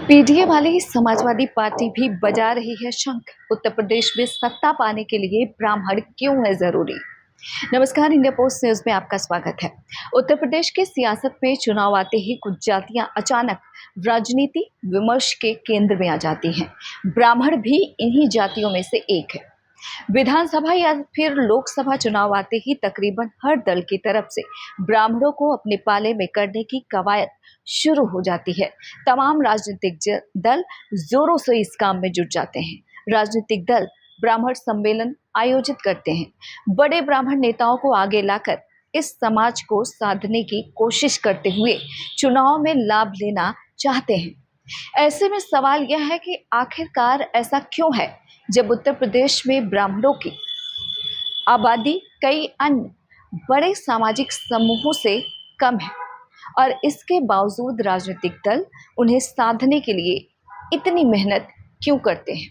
PDA वाली Samajwadi party भी बजा रही है शंख। उत्तर प्रदेश में सत्ता पाने के लिए ब्राह्मण क्यों है जरूरी। नमस्कार, इंडिया पोस्ट न्यूज में आपका स्वागत है। उत्तर प्रदेश के सियासत में चुनाव आते ही कुछ जातियां अचानक राजनीति विमर्श के केंद्र में आ जाती हैं। ब्राह्मण भी इन्हीं जातियों में से एक है। विधानसभा या फिर लोकसभा चुनाव आते ही तकरीबन हर दल की तरफ से ब्राह्मणों को अपने पाले में करने की कवायद शुरू हो जाती है। तमाम राजनीतिक दल जोरों से इस काम में जुट जाते हैं। राजनीतिक दल ब्राह्मण सम्मेलन आयोजित करते हैं। बड़े ब्राह्मण नेताओं को आगे लाकर इस समाज को साधने की कोशिश करते हुए चुनाव में लाभ लेना चाहते हैं। ऐसे में सवाल यह है कि आखिरकार ऐसा क्यों है जब उत्तर प्रदेश में ब्राह्मणों की आबादी कई अन्य बड़े सामाजिक समूहों से कम है और इसके बावजूद राजनीतिक दल उन्हें साधने के लिए इतनी मेहनत क्यों करते हैं।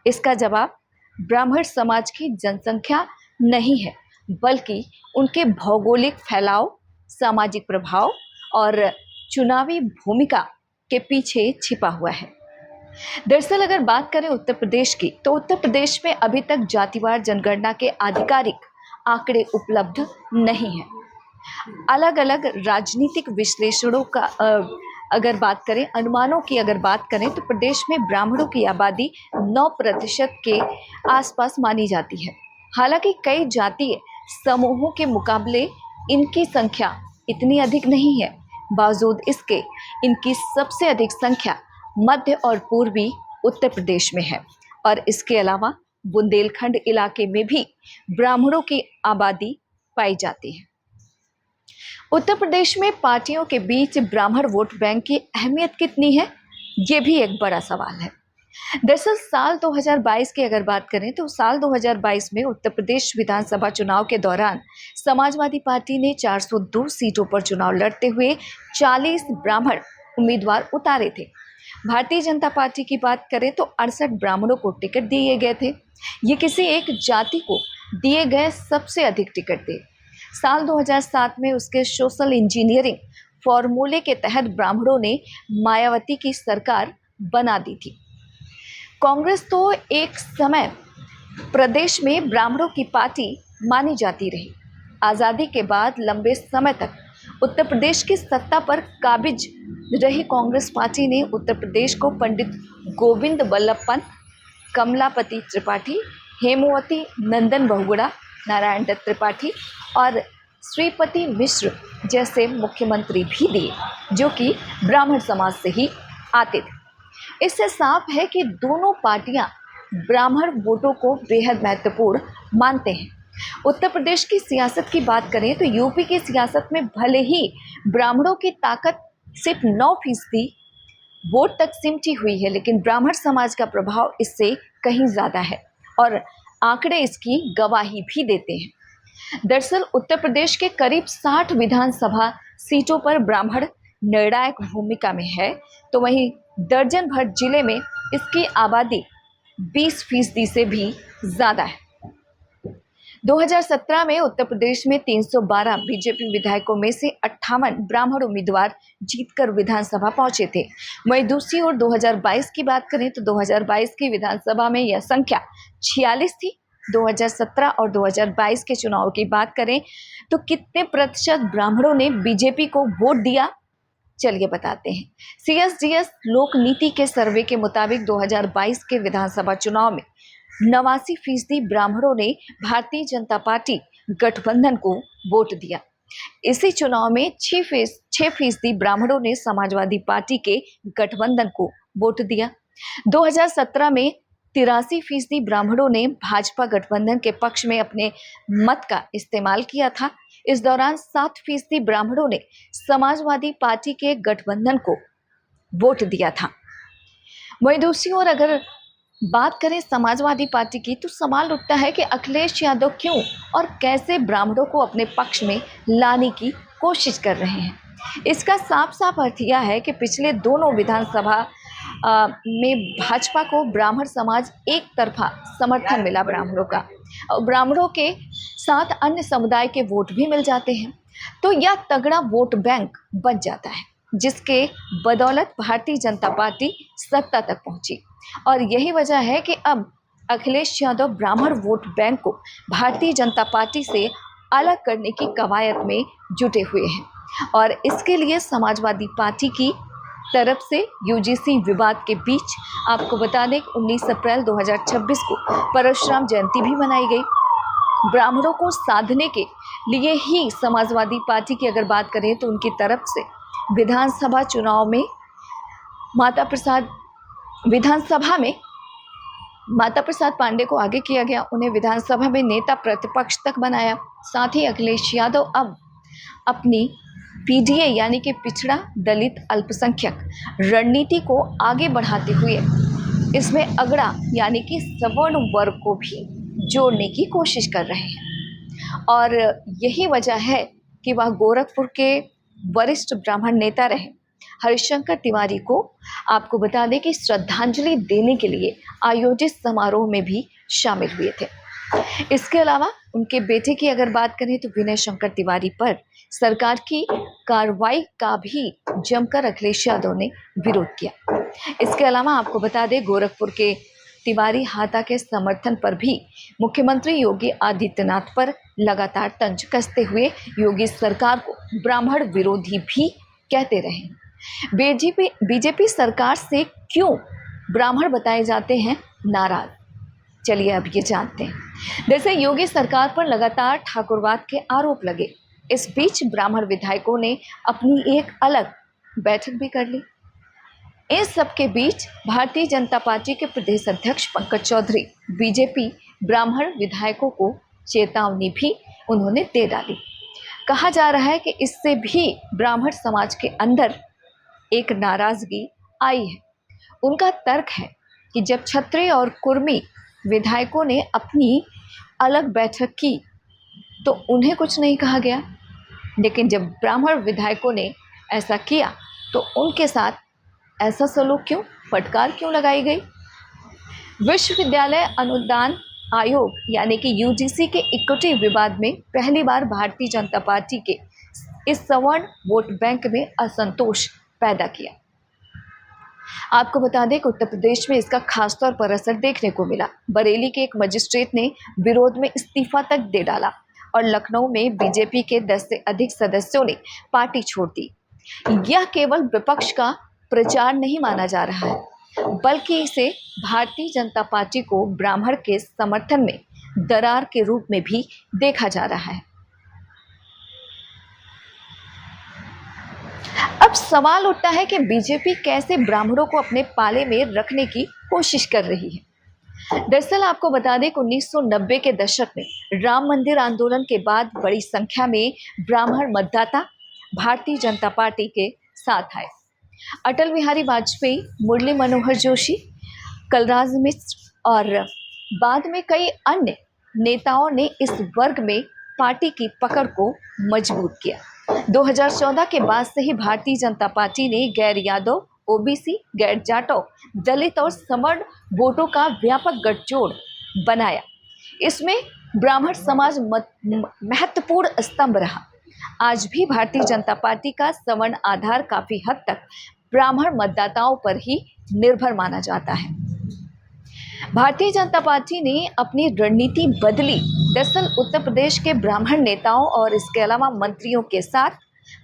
इसका जवाब ब्राह्मण समाज की जनसंख्या नहीं है, बल्कि उनके भौगोलिक फैलाव, सामाजिक प्रभाव और चुनावी भूमिका के पीछे छिपा हुआ है। दरअसल अगर बात करें उत्तर प्रदेश की, तो उत्तर प्रदेश में अभी तक जातिवार जनगणना के आधिकारिक आंकड़े उपलब्ध नहीं हैं। अलग अलग राजनीतिक विश्लेषणों का अगर बात करें, अनुमानों की अगर बात करें, तो प्रदेश में ब्राह्मणों की आबादी 9% के आसपास मानी जाती है। हालांकि कई जातीय समूहों के मुकाबले इनकी संख्या इतनी अधिक नहीं है। बावजूद इसके इनकी सबसे अधिक संख्या मध्य और पूर्वी उत्तर प्रदेश में है और इसके अलावा बुंदेलखंड इलाके में भी ब्राह्मणों की आबादी पाई जाती है। उत्तर प्रदेश में पार्टियों के बीच ब्राह्मण वोट बैंक की अहमियत कितनी है, ये भी एक बड़ा सवाल है। दरअसल साल 2022 की अगर बात करें, तो साल 2022 में उत्तर प्रदेश विधानसभा चुनाव के दौरान समाजवादी पार्टी ने 402 सीटों पर चुनाव लड़ते हुए 40 ब्राह्मण उम्मीदवार उतारे थे। भारतीय जनता पार्टी की बात करें तो 68 ब्राह्मणों को टिकट दिए गए थे। ये किसी एक जाति को दिए गए सबसे अधिक टिकट थे। साल 2007 में उसके सोशल इंजीनियरिंग फॉर्मूले के तहत ब्राह्मणों ने मायावती की सरकार बना दी थी। कांग्रेस तो एक समय प्रदेश में ब्राह्मणों की पार्टी मानी जाती रही। आज़ादी के बाद लंबे समय तक उत्तर प्रदेश की सत्ता पर काबिज रही कांग्रेस पार्टी ने उत्तर प्रदेश को पंडित गोविंद बल्लभ पंत, कमलापति त्रिपाठी, हेमवती नंदन बहुगुणा, नारायण दत्त त्रिपाठी और श्रीपति मिश्र जैसे मुख्यमंत्री भी दिए, जो कि ब्राह्मण समाज से ही आते थे। इससे साफ है कि दोनों पार्टियां ब्राह्मण वोटों को बेहद महत्वपूर्ण मानते हैं। उत्तर प्रदेश की सियासत की बात करें तो यूपी की सियासत में भले ही ब्राह्मणों की ताकत सिर्फ 9% वोट तक सिमटी हुई है, लेकिन ब्राह्मण समाज का प्रभाव इससे कहीं ज़्यादा है और आंकड़े इसकी गवाही भी देते हैं। दरअसल उत्तर प्रदेश के करीब 60 विधानसभा सीटों पर ब्राह्मण निर्णायक भूमिका में है, तो वहीं दर्जन भर जिले में इसकी आबादी 20% से भी ज़्यादा है। 2017 में उत्तर प्रदेश में 312 बीजेपी विधायकों में से 58 ब्राह्मण उम्मीदवार जीतकर विधानसभा पहुंचे थे। वहीं दूसरी ओर 2022 की बात करें तो 2022 की विधानसभा में यह संख्या 46 थी। 2017 और 2022 के चुनाव की बात करें तो कितने प्रतिशत ब्राह्मणों ने बीजेपी को वोट दिया, चलिए बताते हैं। CSDS लोक नीति के सर्वे के मुताबिक 2022 के विधानसभा चुनाव में 89% ब्राह्मणों ने भारतीय जनता पार्टी गठबंधन को वोट दिया। इसी चुनाव में 6% ब्राह्मणों ने समाजवादी पार्टी के गठबंधन को वोट दिया। 2017 में 83% ब्राह्मणों ने भाजपा गठबंधन के पक्ष में अपने मत का इस्तेमाल किया था। इस दौरान 7% ब्राह्मणों ने समाजवादी पार्टी के गठबंधन को वोट दिया था। वहीं दूसरी ओर अगर बात करें समाजवादी पार्टी की, तो सवाल उठता है कि अखिलेश यादव क्यों और कैसे ब्राह्मणों को अपने पक्ष में लाने की कोशिश कर रहे हैं। इसका साफ साफ अर्थ यह है कि पिछले दोनों विधानसभा में भाजपा को ब्राह्मण समाज एक तरफा समर्थन मिला ब्राह्मणों का, और ब्राह्मणों के साथ अन्य समुदाय के वोट भी मिल जाते हैं, तो यह तगड़ा वोट बैंक बन जाता है। जिसके बदौलत भारतीय जनता पार्टी सत्ता तक पहुंची। और यही वजह है कि अब अखिलेश यादव ब्राह्मण वोट बैंक को भारतीय जनता पार्टी से अलग करने की कवायद में जुटे हुए हैं। और इसके लिए समाजवादी पार्टी की तरफ से यूजीसी विवाद के बीच आपको बता दें 19 अप्रैल 2026 को परशुराम जयंती भी मनाई गई। ब्राह्मणों को साधने के लिए ही समाजवादी पार्टी की अगर बात करें तो उनकी तरफ से विधानसभा चुनाव में विधानसभा में माता प्रसाद पांडे को आगे किया गया, उन्हें विधानसभा में नेता प्रतिपक्ष तक बनाया। साथ ही अखिलेश यादव अब अपनी पीडीए यानी कि पिछड़ा दलित अल्पसंख्यक रणनीति को आगे बढ़ाते हुए इसमें अगड़ा यानी कि सवर्ण वर्ग को भी जोड़ने की कोशिश कर रहे हैं। और यही वजह है कि वह गोरखपुर के वरिष्ठ ब्राह्मण नेता रहे हरिशंकर तिवारी को आपको बता दें कि श्रद्धांजलि देने के लिए आयोजित समारोह में भी शामिल हुए थे। इसके अलावा उनके बेटे की अगर बात करें तो विनय शंकर तिवारी पर सरकार की कार्रवाई का भी जमकर अखिलेश यादव ने विरोध किया। इसके अलावा आपको बता दें गोरखपुर के तिवारी हाथा के समर्थन पर भी मुख्यमंत्री योगी आदित्यनाथ पर लगातार तंज कसते हुए योगी सरकार को ब्राह्मण विरोधी भी कहते रहे। बीजेपी सरकार से क्यों ब्राह्मण बताए जाते हैं नाराज, चलिए अब ये जानते हैं। जैसे योगी सरकार पर लगातार ठाकुरवाद के आरोप लगे, इस बीच ब्राह्मण विधायकों ने अपनी एक अलग बैठक भी कर ली। इस सब के बीच भारतीय जनता पार्टी के प्रदेश अध्यक्ष पंकज चौधरी बीजेपी ब्राह्मण विधायकों को चेतावनी भी उन्होंने दे डाली। कहा जा रहा है कि इससे भी ब्राह्मण समाज के अंदर एक नाराजगी आई है। उनका तर्क है कि जब क्षत्रिय और कुर्मी विधायकों ने अपनी अलग बैठक की तो उन्हें कुछ नहीं कहा गया, लेकिन जब ब्राह्मण विधायकों ने ऐसा किया तो उनके साथ ऐसा सलूक क्यों, फटकार क्यों लगाई गई। विश्वविद्यालय अनुदान आयोग यानी कि यूजीसी के इक्विटी विवाद में पहली बार भारतीय जनता पार्टी के इस सवर्ण वोट बैंक में असंतोष पैदा किया। आपको बता दें कि उत्तर प्रदेश में इसका खासतौर पर असर देखने को मिला। बरेली के एक मजिस्ट्रेट ने विरोध में इस्तीफा तक दे डाला और लखनऊ में बीजेपी के 10 से अधिक सदस्यों ने पार्टी छोड़ दी। यह केवल विपक्ष का प्रचार नहीं माना जा रहा है, बल्कि इसे भारतीय जनता पार्टी को ब्राह्मण के समर्थन में दरार के रूप में भी देखा जा रहा है। अब सवाल उठता है कि बीजेपी कैसे ब्राह्मणों को अपने पाले में रखने की कोशिश कर रही है। दरअसल आपको बता दें कि 1990 के दशक में राम मंदिर आंदोलन के बाद बड़ी संख्या में ब्राह्मण मतदाता भारतीय जनता पार्टी के साथ आए। अटल बिहारी वाजपेयी, मुरली मनोहर जोशी, कलराज मिश्र और बाद में कई अन्य नेताओं ने इस वर्ग में पार्टी की पकड़ को मजबूत किया। 2014 के बाद से ही भारतीय जनता पार्टी ने गैर यादव, ओबीसी, गैर जाटव, दलित और सवर्ण वोटों का व्यापक गठजोड़ बनाया। इसमें ब्राह्मण समाज महत्वपूर्ण स्तंभ रहा। आज भी भारतीय जनता पार्टी का सवर्ण आधार काफी हद तक ब्राह्मण मतदाताओं पर ही निर्भर माना जाता है। भारतीय जनता पार्टी ने अपनी रणनीति बदली। दरअसल उत्तर प्रदेश के ब्राह्मण नेताओं और इसके अलावा मंत्रियों के साथ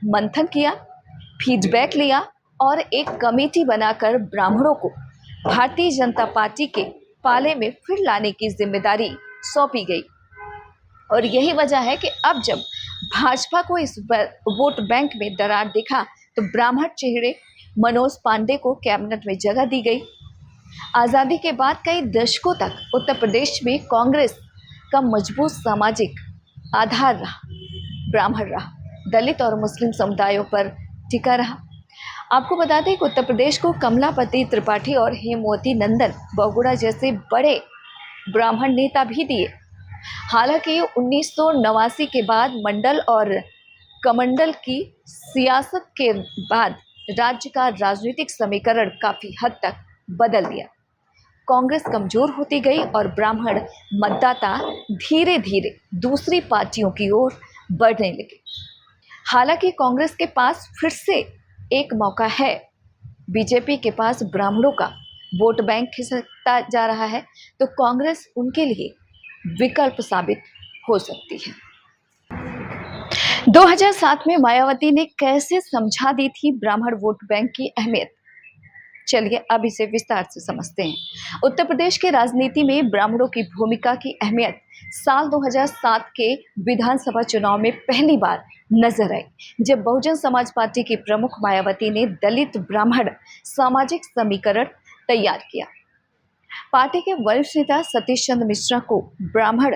मंथन किया, फीडबैक लिया और एक कमेटी बनाकर ब्राह्मणों को भारतीय जनता पार्टी के पाले में फिर लाने की जिम्मेदारी सौंपी गई। और यही वजह है कि अब जब भाजपा को इस वोट बैंक में दरार दिखा तो ब्राह्मण चेहरे मनोज पांडे को कैबिनेट में जगह दी गई। आज़ादी के बाद कई दशकों तक उत्तर प्रदेश में कांग्रेस का मजबूत सामाजिक आधार रहा, ब्राह्मण रहा, दलित और मुस्लिम समुदायों पर टिका रहा। आपको बता दें कि उत्तर प्रदेश को कमलापति त्रिपाठी और हेमवती नंदन बहुगुणा जैसे बड़े ब्राह्मण नेता भी दिए। हालांकि 1989 के बाद मंडल और कमंडल की सियासत के बाद राज्य का राजनीतिक समीकरण काफ़ी हद तक बदल गया। कांग्रेस कमज़ोर होती गई और ब्राह्मण मतदाता धीरे धीरे दूसरी पार्टियों की ओर बढ़ने लगे। हालांकि कांग्रेस के पास फिर से एक मौका है, बीजेपी के पास ब्राह्मणों का वोट बैंक खिसकता जा रहा है, तो कांग्रेस उनके लिए विकल्प साबित हो सकती है। 2007 में मायावती ने कैसे समझा दी थी ब्राह्मण वोट बैंक की अहमियत? चलिए अब इसे विस्तार से समझते हैं। उत्तर प्रदेश की राजनीति में ब्राह्मणों की भूमिका की अहमियत साल 2007 के विधानसभा चुनाव में पहली बार नजर आई, जब बहुजन समाज पार्टी की प्रमुख मायावती ने दलित ब्राह्मण सामाजिक समीकरण तैयार किया। पार्टी के वरिष्ठ नेता सतीश चंद्र मिश्रा को ब्राह्मण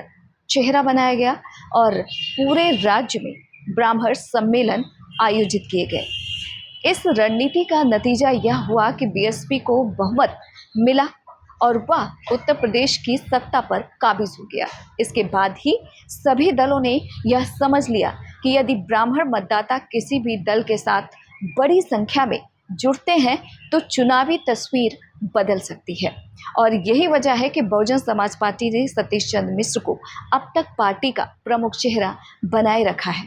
चेहरा बनाया गया और पूरे राज्य में ब्राह्मण सम्मेलन आयोजित किए गए। इस रणनीति का नतीजा यह हुआ कि बीएसपी को बहुमत मिला और वह उत्तर प्रदेश की सत्ता पर काबिज हो गया। इसके बाद ही सभी दलों ने यह समझ लिया कि यदि ब्राह्मण मतदाता किसी भी दल के साथ बड़ी संख्या में जुड़ते हैं तो चुनावी तस्वीर बदल सकती है। और यही वजह है कि बहुजन समाज पार्टी ने सतीश चंद्र मिश्र को अब तक पार्टी का प्रमुख चेहरा बनाए रखा है।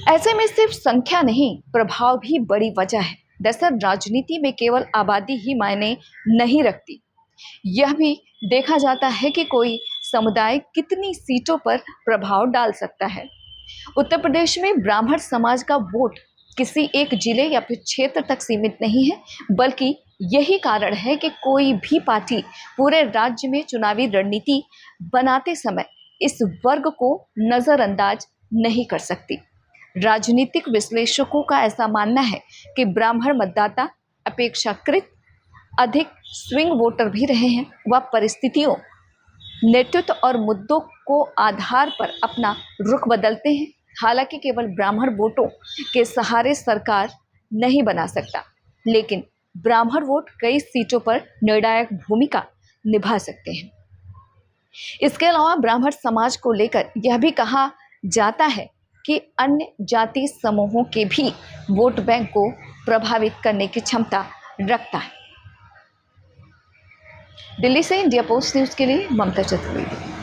ऐसे में सिर्फ संख्या नहीं, प्रभाव भी बड़ी वजह है। दरअसल राजनीति में केवल आबादी ही मायने नहीं रखती, यह भी देखा जाता है कि कोई समुदाय कितनी सीटों पर प्रभाव डाल सकता है। उत्तर प्रदेश में ब्राह्मण समाज का वोट किसी एक जिले या फिर क्षेत्र तक सीमित नहीं है, बल्कि यही कारण है कि कोई भी पार्टी पूरे राज्य में चुनावी रणनीति बनाते समय इस वर्ग को नज़रअंदाज नहीं कर सकती। राजनीतिक विश्लेषकों का ऐसा मानना है कि ब्राह्मण मतदाता अपेक्षाकृत अधिक स्विंग वोटर भी रहे हैं। वह परिस्थितियों, नेतृत्व और मुद्दों को आधार पर अपना रुख बदलते हैं। हालांकि केवल ब्राह्मण वोटों के सहारे सरकार नहीं बना सकता, लेकिन ब्राह्मण वोट कई सीटों पर निर्णायक भूमिका निभा सकते हैं। इसके अलावा ब्राह्मण समाज को लेकर यह भी कहा जाता है कि अन्य जाति समूहों के भी वोट बैंक को प्रभावित करने की क्षमता रखता है। दिल्ली से इंडिया पोस्ट न्यूज़ के लिए ममता चतुर्वेदी।